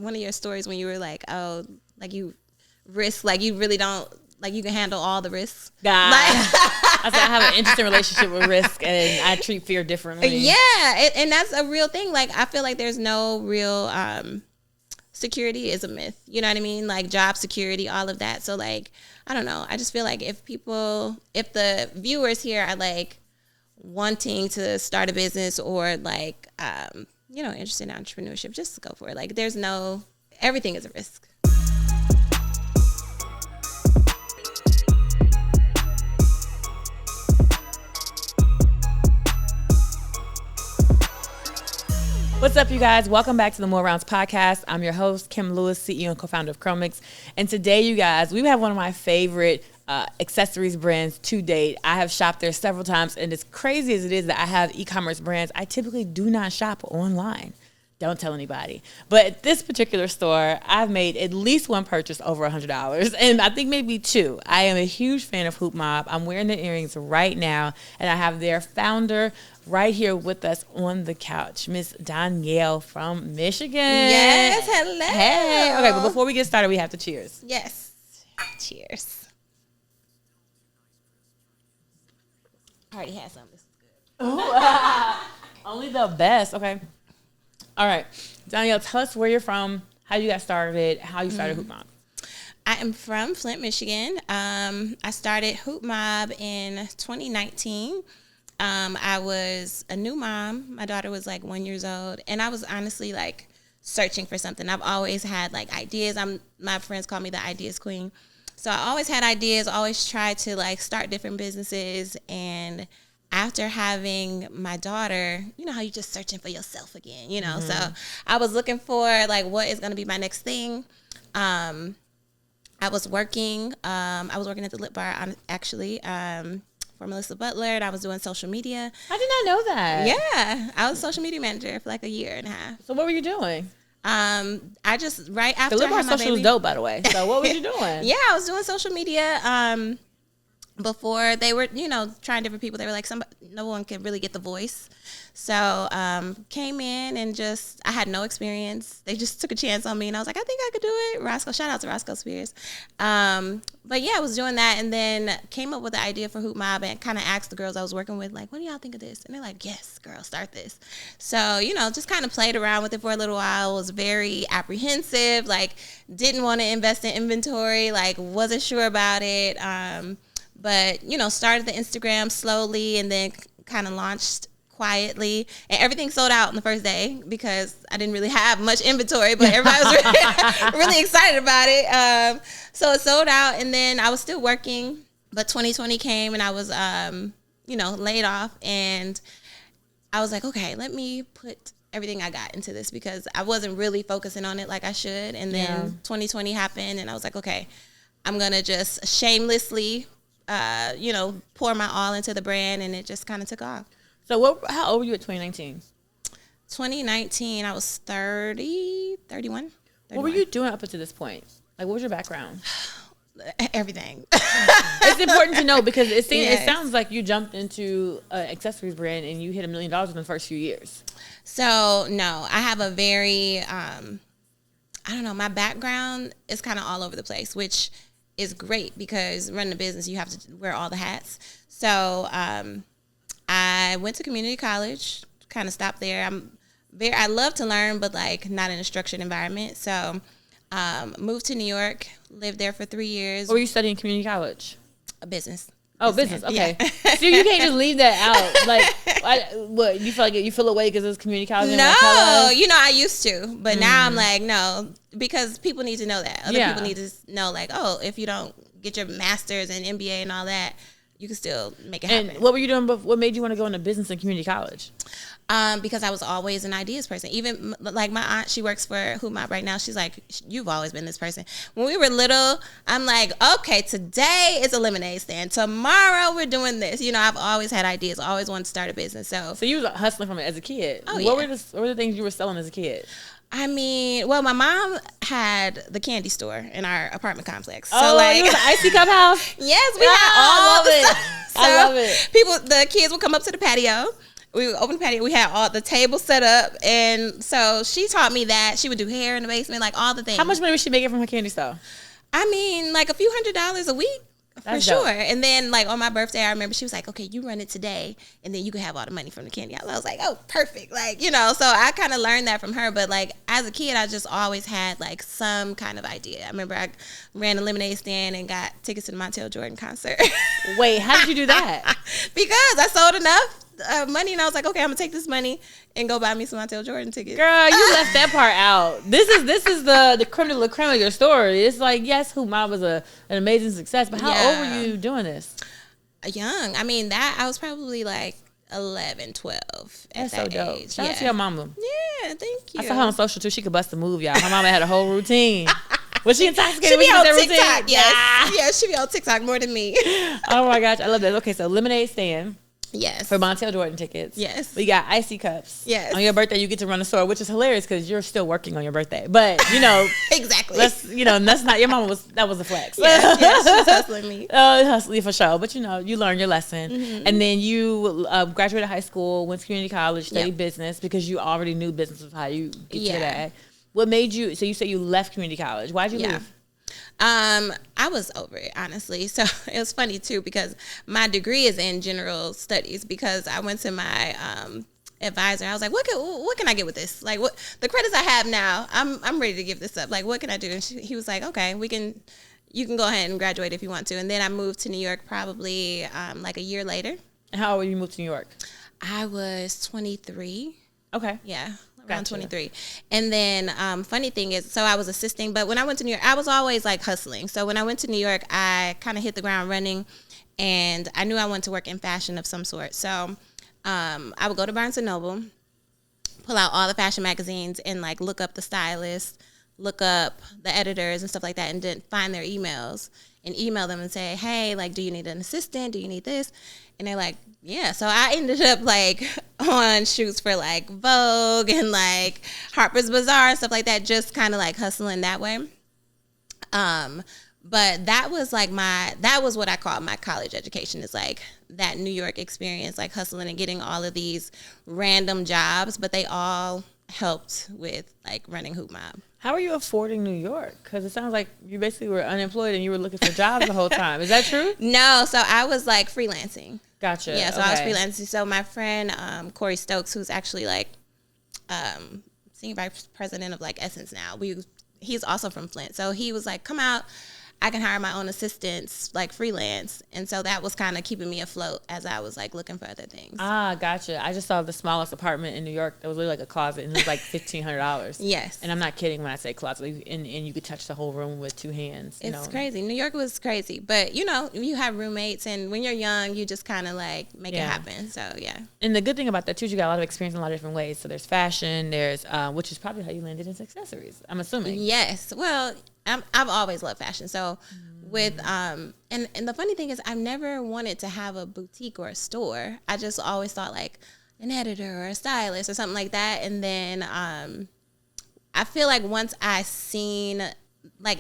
one of your stories when you were like, oh, like you risk, like you really don't, like you can handle all the risks. God. I said I have an interesting relationship with risk, and I treat fear differently. Yeah, and that's a real thing. Like I feel like there's no real security is a myth. You know what I mean? Like job security, all of that. So like, I don't know. I just feel like if the viewers here are like wanting to start a business or like, interested in entrepreneurship, just go for it. Like everything is a risk. What's up, you guys? Welcome back to the More Rounds podcast. I'm your host, Kim Lewis, CEO and co-founder of Chromix. And today, you guys, we have one of my favorite accessories brands to date. I have shopped there several times, and as crazy as it is that I have e-commerce brands, I typically do not shop online. Don't tell anybody. But at this particular store, I've made at least one purchase over $100, and I think maybe two. I am a huge fan of Hoop Mobb. I'm wearing the earrings right now, and I have their founder right here with us on the couch, Miss Donyale from Michigan. Yes, hello. Hey. Okay, but before we get started, we have to cheers. Yes. Cheers. I already had some. This is good. Only the best. Okay. All right. Donyale, tell us where you're from, how you got started, how you started Hoop Mobb. I am from Flint, Michigan. I started Hoop Mobb in 2019. I was a new mom. My daughter was like 1 year old, and I was honestly like searching for something. I've always had like ideas. My friends call me the ideas queen. So I always had ideas, always tried to like start different businesses. And after having my daughter, you know how you're just searching for yourself again, you know? So I was looking for like, what is going to be my next thing? I was working at the Lip Bar actually, for Melissa Butler, and I was doing social media. I did not know that. Yeah, I was a social media manager for like a year and a half. So what were you doing? I just right after the Lip I Bar had my social baby, is dope, by the way. So what were you doing? Yeah, I was doing social media. Before they were, trying different people. They were like, no one could really get the voice. So came in and I had no experience. They just took a chance on me, and I was like, I think I could do it. Shout out to Roscoe Spears. But yeah, I was doing that, and then came up with the idea for Hoop Mobb and kind of asked the girls I was working with, like, what do y'all think of this? And they're like, yes, girl, start this. So, just kind of played around with it for a little while. Was very apprehensive, like didn't want to invest in inventory, like wasn't sure about it. But, started the Instagram slowly and then kind of launched quietly. And everything sold out on the first day because I didn't really have much inventory, but everybody was really, really excited about it. So it sold out, and then I was still working. But 2020 came, and I was, laid off. And I was like, okay, let me put everything I got into this because I wasn't really focusing on it like I should. And then 2020 happened, and I was like, okay, I'm going to just shamelessly pour my all into the brand, and it just kind of took off. So how old were you at 2019? 2019, I was 31. What were you doing up until this point? Like, what was your background? Everything. It's important to know because it sounds like you jumped into an accessories brand and you hit $1 million in the first few years. So, no, I have a very, my background is kind of all over the place, which is great because running a business, you have to wear all the hats. So I went to community college, kind of stopped there. I love to learn, but like not in a structured environment. So moved to New York, lived there for 3 years. What were you studying in community college? Business. Oh, business. Okay. Yeah. So you can't just leave that out. Like, what, you feel like you feel away because it's community college? No, I used to. But now I'm like, no, because people need to know that. Other people need to know, like, oh, if you don't get your master's and MBA and all that, you can still make it happen. And what were you doing? What made you want to go into business in community college? Because I was always an ideas person. Even like my aunt, she works for Hoop Mobb right now. She's like, you've always been this person. When we were little, I'm like, okay, today is a lemonade stand. Tomorrow we're doing this. I've always had ideas. Always wanted to start a business. So you was hustling from it as a kid. Oh, what were the things you were selling as a kid? I mean, well, my mom had the candy store in our apartment complex. So it was an icy cup house? Yes, we had all of it. I love it. The kids would come up to the patio, We opened the patio. We had all the tables set up. And so she taught me that. She would do hair in the basement, like all the things. How much money was she making from her candy store? I mean, like a few $100s a week. That's for sure. dope. And then, like, on my birthday, I remember she was like, okay, you run it today, and then you can have all the money from the candy. I was like, oh, perfect. Like, you know, so I kind of learned that from her. But, like, as a kid, I just always had, like, some kind of idea. I remember I ran a lemonade stand and got tickets to the Donyale Jordan concert. Wait, how did you do that? Because I sold enough money, and I was like, okay, I'm going to take this money and go buy me some Donyale Jordan tickets. Girl, you left that part out. This is the creme de la creme of your story. It's like, yes, Hoop Mobb was an amazing success, but how old were you doing this? Young. I mean, I was probably like 11, 12 at that dope. age. Shout out to your mama. Yeah, thank you. I saw her on social too. She could bust a move, y'all. Her mama had a whole routine. Was she intoxicated? She be on TikTok, TikTok, yes. Yeah, she be on TikTok more than me. Oh my gosh, I love that. Okay, so lemonade stand. Yes. For Donyale Jordan tickets. Yes. We got icy cups. Yes. On your birthday, you get to run the store, which is hilarious because you're still working on your birthday. But, you know. Exactly. That's not, your mama that was a flex. Yeah, she was hustling me. Hustling for sure. But, you know, you learned your lesson. Mm-hmm. And then you graduated high school, went to community college, studied business because you already knew business was how you get to that. What made you, so you said you left community college. Why'd you leave? I was over it, honestly. So it was funny too because my degree is in general studies because I went to my advisor. I was like, what can I get with this? Like, what the credits I have now, I'm ready to give this up. Like, what can I do? And he was like, okay, you can go ahead and graduate if you want to. And then I moved to New York probably like a year later. And how old were you moved to New York? I was 23. Okay. Yeah. Around 23. And then funny thing is, so I was assisting, but when I went to New York, I was always like hustling. So when I went to New York, I kind of hit the ground running and I knew I wanted to work in fashion of some sort. So I would go to Barnes & Noble, pull out all the fashion magazines and like look up the stylists, look up the editors and stuff like that and then find their emails and email them and say, hey, like, do you need an assistant? Do you need this? And they're like, yeah. So I ended up like on shoots for like Vogue and like Harper's Bazaar and stuff like that, just kind of like hustling that way. But that was like that was what I call my college education, is like that New York experience, like hustling and getting all of these random jobs, but they all helped with like running Hoop Mobb. How are you affording New York? Because it sounds like you basically were unemployed and you were looking for jobs the whole time. Is that true? No, so I was like freelancing. Gotcha. Yeah, so I was freelancing. So my friend Corey Stokes, who's actually like senior vice president of like Essence now, he's also from Flint. So he was like, come out. I can hire my own assistants, like freelance. And so that was kind of keeping me afloat as I was like looking for other things. Ah, gotcha. I just saw the smallest apartment in New York that was literally like a closet and it was like $1,500. Yes. And I'm not kidding when I say closet. And you could touch the whole room with two hands. It's crazy. New York was crazy. But, you know, you have roommates and when you're young, you just kind of like make it happen. So, yeah. And the good thing about that, too, is you got a lot of experience in a lot of different ways. So there's fashion, there's, which is probably how you landed in accessories, I'm assuming. Yes. Well, I've always loved fashion. So with and the funny thing is I've never wanted to have a boutique or a store. I just always thought like an editor or a stylist or something like that. And then I feel like once I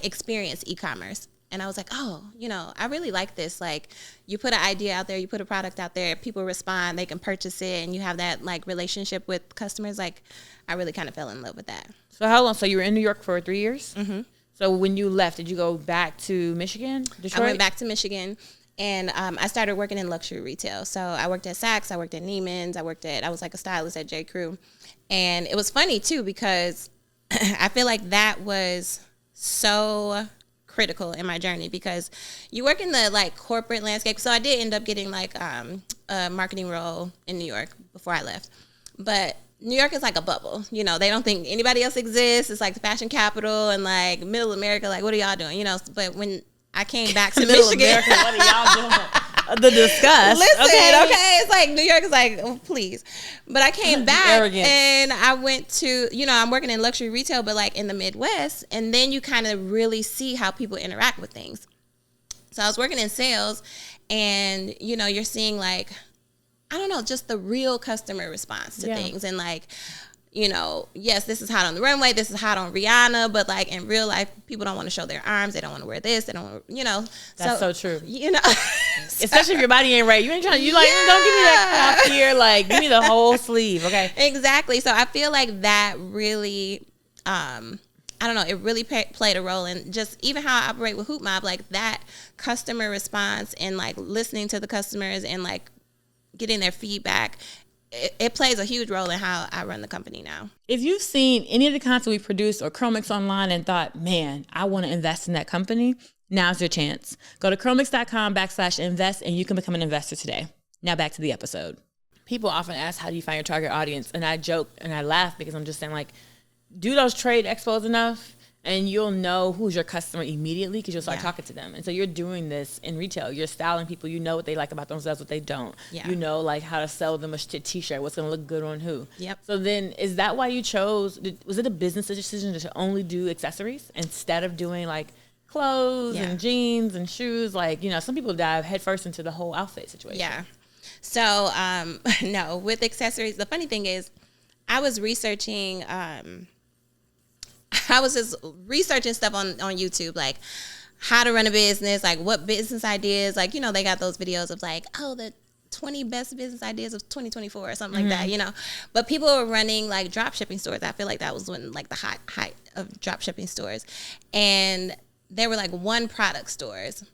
experienced e-commerce and I was like, oh, you know, I really like this. Like you put an idea out there, you put a product out there, people respond, they can purchase it, and you have that like relationship with customers. Like I really kind of fell in love with that. So how long? So you were in New York for 3 years? Mm-hmm. So when you left, did you go back to Michigan, Detroit? I went back to Michigan, and I started working in luxury retail. So I worked at Saks, I worked at Neiman's, I was like a stylist at J. Crew. And it was funny, too, because I feel like that was so critical in my journey because you work in the, like, corporate landscape. So I did end up getting, like, a marketing role in New York before I left. But New York is like a bubble. You know, they don't think anybody else exists. It's like the fashion capital and like middle America. Like, what are y'all doing? You know, but when I came back to middle Michigan. America, what are y'all doing? The disgust. Listen, okay. It's like New York is like, oh, please. But I came back Arrogance. and I went to, you know, I'm working in luxury retail, but like in the Midwest. And then you kind of really see how people interact with things. So I was working in sales and, you know, you're seeing like, I don't know, just the real customer response to things. And like, yes, this is hot on the runway, this is hot on Rihanna, but like in real life, people don't want to show their arms, they don't want to wear this, they don't want to, That's so true. So, especially if your body ain't right. You ain't trying. You like, don't give me that top here. Like, give me the whole sleeve, okay? Exactly. So I feel like that really, I don't know, it really played a role in just even how I operate with Hoop Mobb, like that customer response and like listening to the customers and like getting their feedback. It plays a huge role in how I run the company now. If you've seen any of the content we produced or Chromix online and thought, man, I want to invest in that company, now's your chance. Go to chromix.com/invest and you can become an investor today. Now back to the episode. People often ask, how do you find your target audience? And I joke and I laugh because I'm just saying, like, do those trade expos enough and you'll know who's your customer immediately because you'll start talking to them. And so you're doing this in retail. You're styling people. You know what they like about themselves, what they don't. Yeah. You know, like, how to sell them a t-shirt, what's going to look good on who. Yep. So then is that why you chose, was it a business decision to only do accessories instead of doing, like, clothes and jeans and shoes? Like, some people dive headfirst into the whole outfit situation. Yeah. So, no, with accessories, the funny thing is I was researching, I was just researching stuff on YouTube, like how to run a business, like what business ideas, like, they got those videos of like, oh, the 20 best business ideas of 2024 or something like that, But people were running like drop shipping stores. I feel like that was when like the height of drop shipping stores. And they were like one product stores.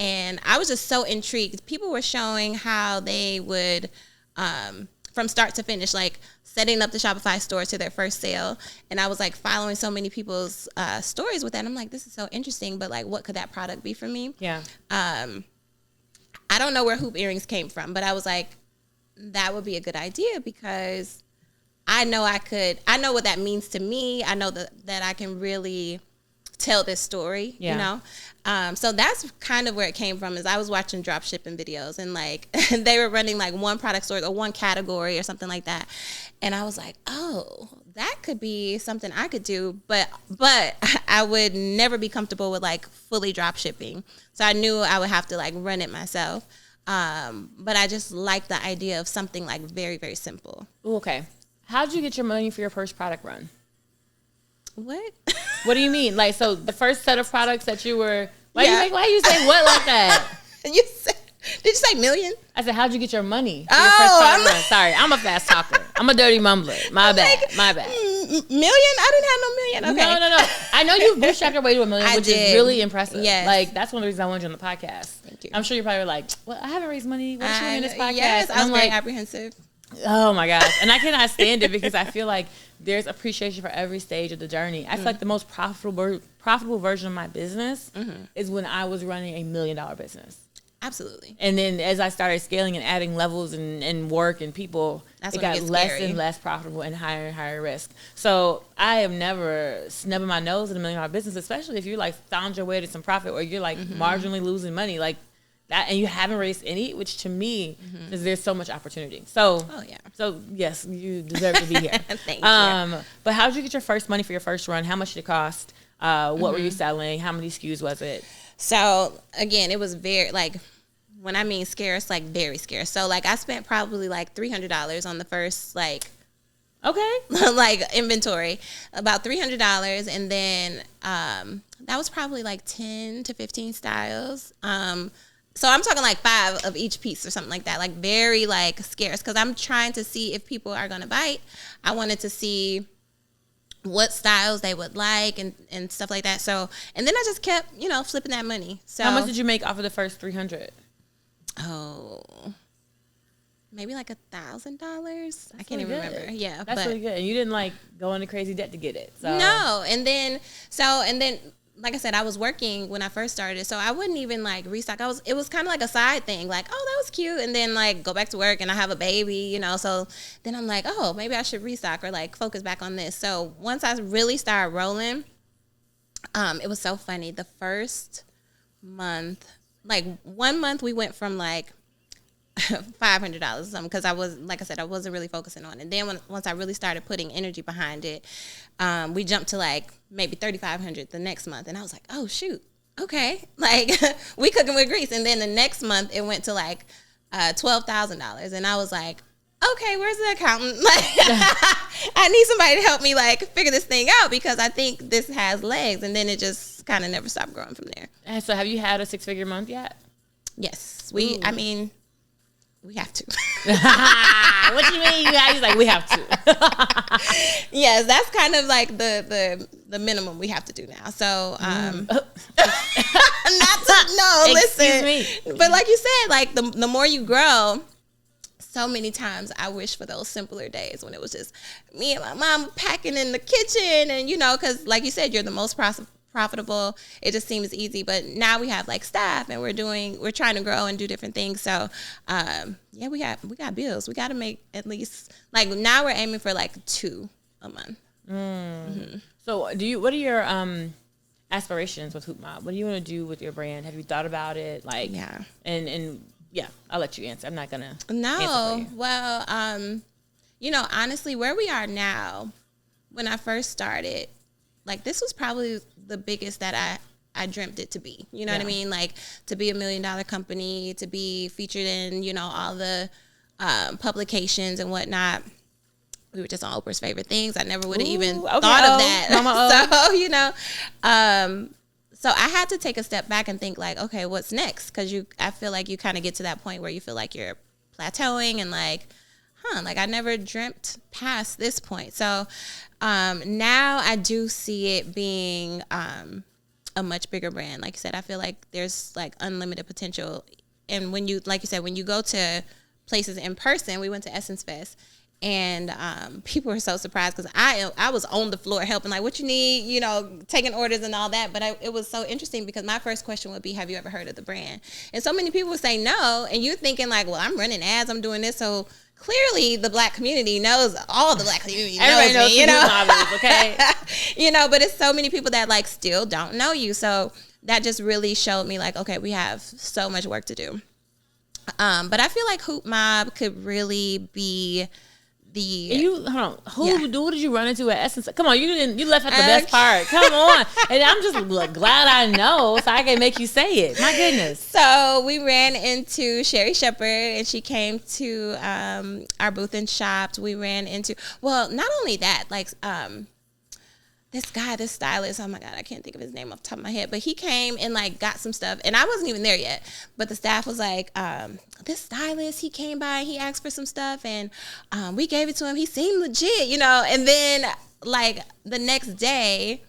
And I was just so intrigued. People were showing how they would, from start to finish, like setting up the Shopify store to their first sale. And I was like following so many people's stories with that. And I'm like, this is so interesting, but like, what could that product be for me? Yeah. I don't know where hoop earrings came from, but I was like, that would be a good idea because I know what that means to me. I know that I can really tell this story, So that's kind of where it came from. Is I was watching drop shipping videos and like they were running like one product store or one category or something like that. And I was like, oh, that could be something I could do, but I would never be comfortable with like fully drop shipping. So I knew I would have to like run it myself. But I just like the idea of something like very, very simple. Okay. How did you get your money for your first product run? What? What do you mean? Like, so the first set of products that you were, why you say what like that? Did you say million? I said, how'd you get your money for your first product run? Sorry, I'm a fast talker. I'm a dirty mumbler. My bad. Million? I didn't have no million. Okay. No. I know you bootstrapped your way to $1 million, which is really impressive. Yes. Like, that's one of the reasons I wanted you on the podcast. Thank you. I'm sure you're probably like, well, I haven't raised money. What is she in this podcast? Yes, I was very apprehensive. Oh my gosh. And I cannot stand it because I feel like there's appreciation for every stage of the journey. I feel like the most profitable version of my business is when I was running $1 million business. Absolutely. And then as I started scaling and adding levels and work and people, it got less and less profitable and higher risk. So I have never snubbed my nose at $1 million business, especially if you like found your way to some profit or you're like marginally losing money. Like, that, and you haven't raised any, which to me is there's so much opportunity. So, so yes, you deserve to be here. Thank you. But how did you get your first money for your first run? How much did it cost? What were you selling? How many SKUs was it? So again, it was very like, when I mean scarce, like very scarce. So like I spent probably like $300 on the first like, like inventory, about $300, and then that was probably like 10 to 15 styles. So I'm talking like 5 of each piece or something like that, like very like scarce because I'm trying to see if people are going to bite. I wanted to see what styles they would like and stuff like that. So, and then I just kept, flipping that money. So how much did you make off of the first 300? Oh, maybe like $1,000. I can't even remember. Yeah. That's really good. And you didn't like go into crazy debt to get it. So. No. And then, like I said, I was working when I first started, so I wouldn't even like restock. It was kind of like a side thing, like, oh, that was cute, and then like go back to work and I have a baby, so then I'm like, oh, maybe I should restock or like focus back on this. So once I really started rolling, it was so funny. The first month, like 1 month, we went from like $500 or something because I was, like I said, I wasn't really focusing on it. And then once I really started putting energy behind it, we jumped to like maybe $3,500 the next month, and I was like, oh shoot, okay, like we cooking with grease. And then the next month it went to like $12,000, and I was like, okay, where's the accountant? Like, I need somebody to help me like figure this thing out because I think this has legs. And then it just kind of never stopped growing from there. And so have you had a 6-figure month yet? Yes. We have to. What you mean? You guys like, we have to. Yes, that's kind of like the minimum we have to do now. So, Excuse me. But like you said, like the more you grow, so many times I wish for those simpler days when it was just me and my mom packing in the kitchen and, because like you said, you're the most profitable. It just seems easy. But now we have like staff and we're trying to grow and do different things. So, we got bills. We got to make at least like now we're aiming for like 2 a month. Mm-hmm. So what are your aspirations with Hoop Mobb? What do you want to do with your brand? Have you thought about it? Like, yeah. And yeah, I'll let you answer. I'm not gonna. No. Well, honestly, where we are now, when I first started, like this was probably the biggest that I dreamt it to be. You know what I mean? Like to be $1 million company, to be featured in, all the publications and whatnot. We were just on Oprah's favorite things. I never would have even thought of that. So I had to take a step back and think like, okay, what's next? Because I feel like you kind of get to that point where you feel like you're plateauing and like, like I never dreamt past this point. So now I do see it being a much bigger brand. Like you said, I feel like there's like unlimited potential. And when you, like you said, when you go to places in person, we went to Essence Fest. And people were so surprised because I was on the floor helping, like, what you need, taking orders and all that. But it was so interesting because my first question would be, have you ever heard of the brand? And so many people would say no. And you're thinking like, well, I'm running ads, I'm doing this. So clearly the Black community knows, all the Black community knows me, Models, okay? But it's so many people that like still don't know you. So that just really showed me like, okay, we have so much work to do. But I feel like Hoop Mobb could really be who did you run into at Essence? Come on, you left out the best part. Come on. And I'm just glad I know so I can make you say it. My goodness. So we ran into Sherry Shepherd and she came to our booth and shopped. We ran into, well, not only that, like this stylist, oh my God, I can't think of his name off the top of my head, but he came and like got some stuff and I wasn't even there yet, but the staff was like, this stylist, he came by and he asked for some stuff and we gave it to him. He seemed legit, and then like the next day,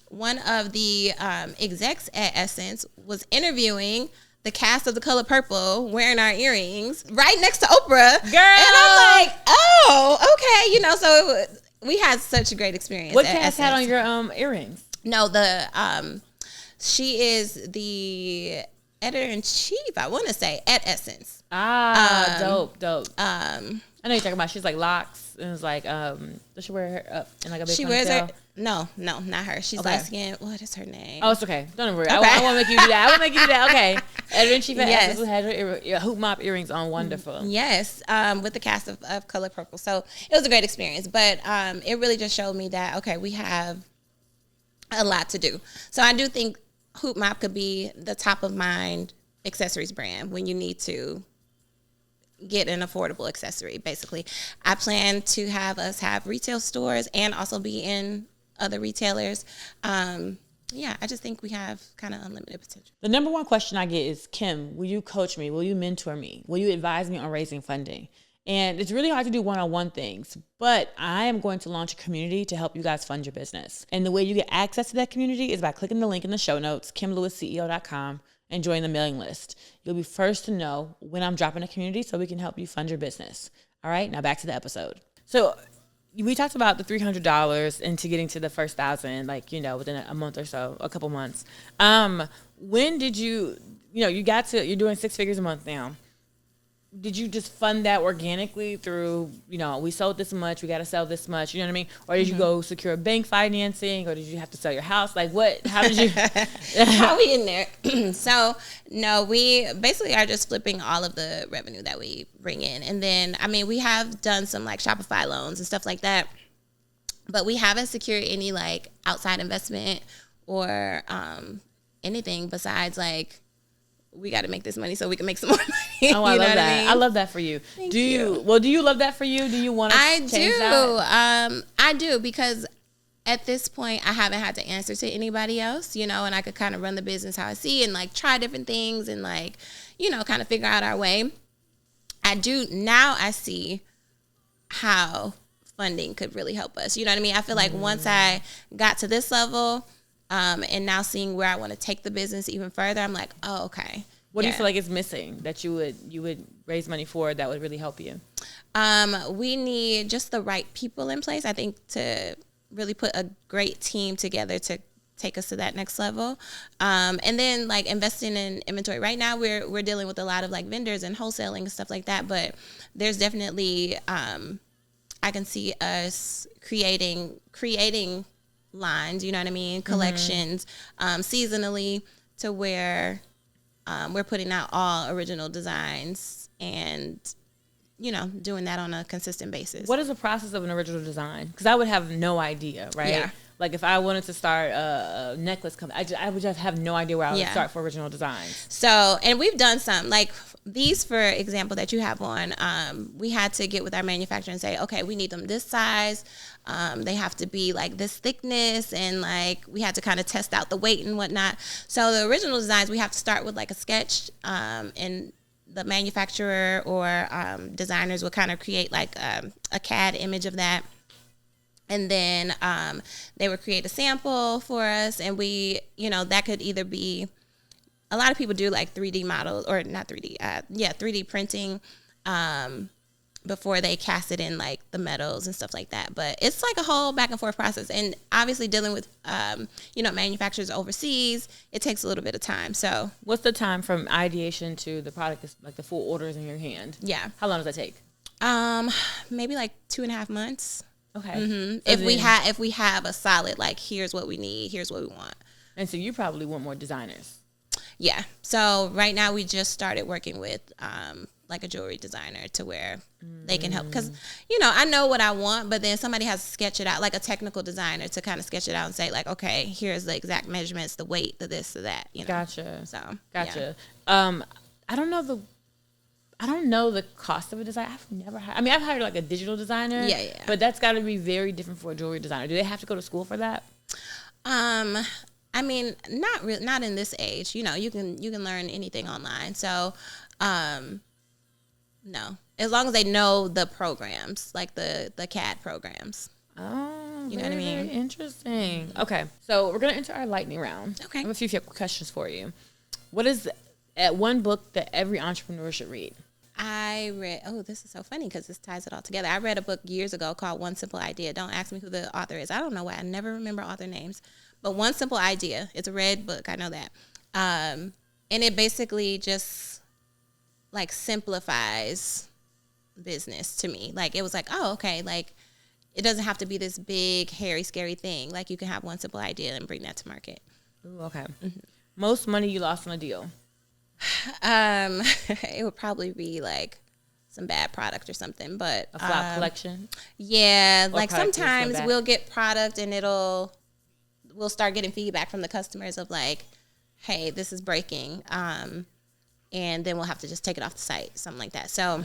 one of the execs at Essence was interviewing the cast of The Color Purple wearing our earrings right next to Oprah. Girl! And I'm like, oh, okay, so we had such a great experience. What cast had on your earrings? No, she is the editor-in-chief, I want to say, at Essence. Dope. I know you're talking about. She's like locks, and it's like, does she wear her up in like a big ponytail? Wears her. No, not her. She's light skin. What is her name? Oh, it's okay. Don't worry. Okay. I won't make you do that. Okay. Editor-in-chief at Essence who had her Hoop Mobb earrings on. Wonderful. Yes, with the cast of Color Purple. So it was a great experience, but it really just showed me that, okay, we have a lot to do. So I do think Hoop Mobb could be the top of mind accessories brand when you need to get an affordable accessory. Basically, I plan to have us have retail stores and also be in other retailers. I just think we have kind of unlimited potential. The number one question I get is, Kim, will you coach me? Will you mentor me? Will you advise me on raising funding? And it's really hard to do one-on-one things, but I am going to launch a community to help you guys fund your business. And the way you get access to that community is by clicking the link in the show notes, kimlewisceo.com, and join the mailing list. You'll be first to know when I'm dropping a community so we can help you fund your business. All right, now back to the episode. So we talked about the $300 into getting to the first 1,000, within a month or so, a couple months. When did you're doing 6 figures a month now. Did you just fund that organically through, we sold this much, we got to sell this much, you know what I mean? Or did you go secure bank financing, or did you have to sell your house? Like how did you? How we in there? So, no, we basically are just flipping all of the revenue that we bring in. And then, we have done some like Shopify loans and stuff like that, but we haven't secured any like outside investment or anything besides like we got to make this money so we can make some more money. Oh, I love that. I love that for you. Do you love that for you? Do you want to change that? I do, because at this point I haven't had to answer to anybody else, and I could kind of run the business how I see and like try different things and like, kind of figure out our way. I see how funding could really help us. You know what I mean? I feel like once I got to this level, and now seeing where I want to take the business even further, I'm like, oh, okay. What do you feel like is missing that you would raise money for that would really help you? We need just the right people in place, I think, to really put a great team together to take us to that next level. And then like investing in inventory. Right now we're dealing with a lot of like vendors and wholesaling and stuff like that, but there's definitely I can see us creating lines, you know what I mean, collections, seasonally, to where we're putting out all original designs and doing that on a consistent basis. What is the process of an original design? Because I would have no idea, right? Yeah. Like if I wanted to start a necklace company, I would just have no idea where I would start for original designs. So, and we've done some, like these, for example, that you have on, we had to get with our manufacturer and say, okay, we need them this size. They have to be like this thickness, and like we had to kind of test out the weight and whatnot. So the original designs, we have to start with like a sketch, and the manufacturer or designers will kind of create like a CAD image of that. And then they would create a sample for us, and we, that could either be, a lot of people do like 3D models, or not 3D, 3D printing before they cast it in like the metals and stuff like that. But it's like a whole back and forth process. And obviously dealing with, manufacturers overseas, it takes a little bit of time. So what's the time from ideation to the product is like the full orders in your hand? Yeah. How long does that take? Maybe like 2.5 months. Okay. Mm-hmm. So if we have a solid, like, here's what we need, here's what we want. And so you probably want more designers. Yeah. So right now we just started working with like a jewelry designer to where they can help, because I know what I want, but then somebody has to sketch it out, like a technical designer to kind of sketch it out and say like, okay, here's the exact measurements, the weight, the this, the that. Gotcha. So gotcha. Yeah. I don't know the cost of a design. I've hired like a digital designer. Yeah. But that's got to be very different for a jewelry designer. Do they have to go to school for that? Not in this age. You can learn anything online. So, no. As long as they know the programs, like the CAD programs. Oh, you know what I mean? Very interesting. Okay, so we're gonna enter our lightning round. Okay. I have a few questions for you. What is one book that every entrepreneur should read? I read, this is so funny because this ties it all together. I read a book years ago called One Simple Idea. Don't ask me who the author is. I don't know why. I never remember author names. But One Simple Idea. It's a red book. I know that. And it basically just like simplifies business to me. Like it was like, oh, okay. Like it doesn't have to be this big, hairy, scary thing. Like you can have one simple idea and bring that to market. Ooh, okay. Mm-hmm. Most money you lost on a deal? It would probably be like some bad product or something, but a flop collection. Yeah, or like sometimes we'll get product and we'll start getting feedback from the customers of like, hey, this is breaking, and then we'll have to just take it off the site, something like that. So,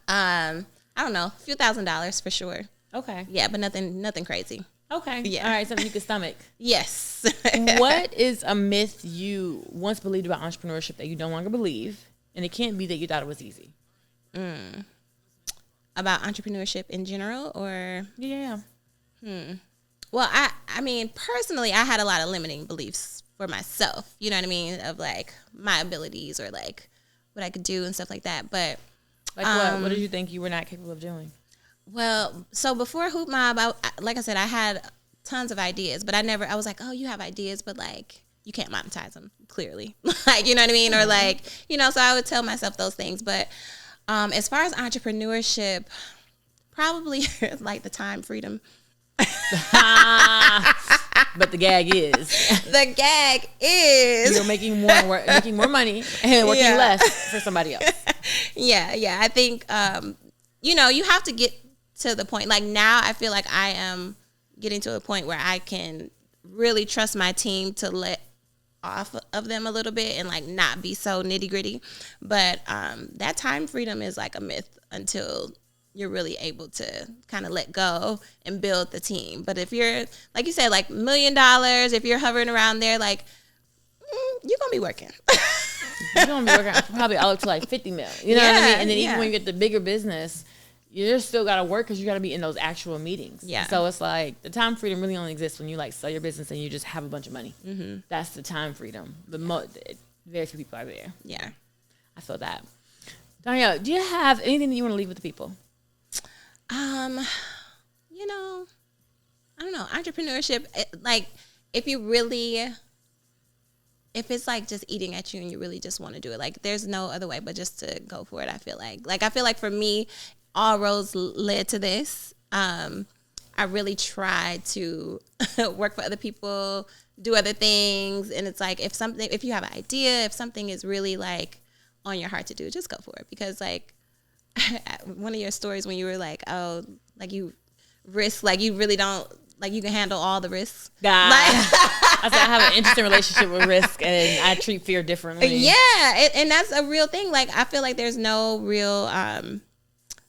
I don't know, a few $1,000s for sure. Okay. Yeah, but nothing crazy. Okay. Yeah. All right, something you can stomach. Yes. What is a myth you once believed about entrepreneurship that you no longer believe? And it can't be that you thought it was easy. About entrepreneurship in general, or? Yeah. Well, I mean, personally, I had a lot of limiting beliefs for myself. You know what I mean? Of like my abilities or like what I could do and stuff like that. But like what? What did you think you were not capable of doing? Well, so before Hoop Mobb, like I said, I had tons of ideas, but I was like, oh, you have ideas, but like you can't monetize them, clearly. Like, you know what I mean? Mm-hmm. Or like, so I would tell myself those things. But as far as entrepreneurship, probably like the time freedom. But the gag is you're making more money and working less for somebody else. Yeah. I think you have to get to the point. Like now, I feel like I am getting to a point where I can really trust my team to let off of them a little bit and like not be so nitty gritty. But that time freedom is like a myth until you're really able to kind of let go and build the team. But if you're, like you said, like $1 million, if you're hovering around there, like you're gonna be working. You're gonna be working probably all up to like 50 mil. You know what I mean? And then even when you get the bigger business, you still gotta work because you gotta be in those actual meetings. Yeah. So it's like the time freedom really only exists when you like sell your business and you just have a bunch of money. Mm-hmm. That's the time freedom. But very few people are there. Yeah, I feel that. Donyale, do you have anything that you want to leave with the people? You know, I don't know. Entrepreneurship, like if it's like just eating at you and you really just want to do it, like there's no other way but just to go for it. I feel like for me, all roads led to this. I really tried to work for other people, do other things. And it's like, if you have an idea, if something is really like on your heart to do, just go for it. Because like one of your stories when you were like, oh, like you risk, like you really don't, like you can handle all the risks. I said I have an interesting relationship with risk and I treat fear differently. Yeah. And that's a real thing. Like I feel like there's no real,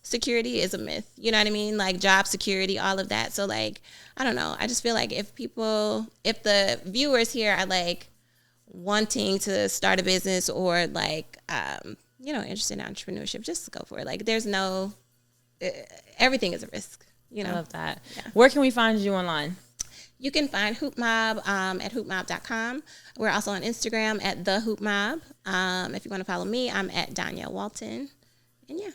security is a myth. You know what I mean? Like job security, all of that. So like, I don't know. I just feel like if the viewers here are like wanting to start a business or like, interested in entrepreneurship, just go for it. Like there's everything is a risk. You know? I love that. Yeah. Where can we find you online? You can find Hoop Mobb at hoopmobb.com. We're also on Instagram at the Hoop Mobb. If you want to follow me, I'm at Donyale Walton. And yeah.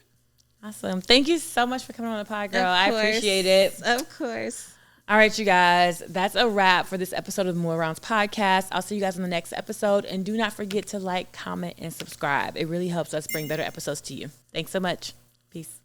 Awesome. Thank you so much for coming on the pod, girl. I appreciate it. Of course. All right, you guys. That's a wrap for this episode of the More Rounds podcast. I'll see you guys in the next episode. And do not forget to like, comment, and subscribe. It really helps us bring better episodes to you. Thanks so much. Peace.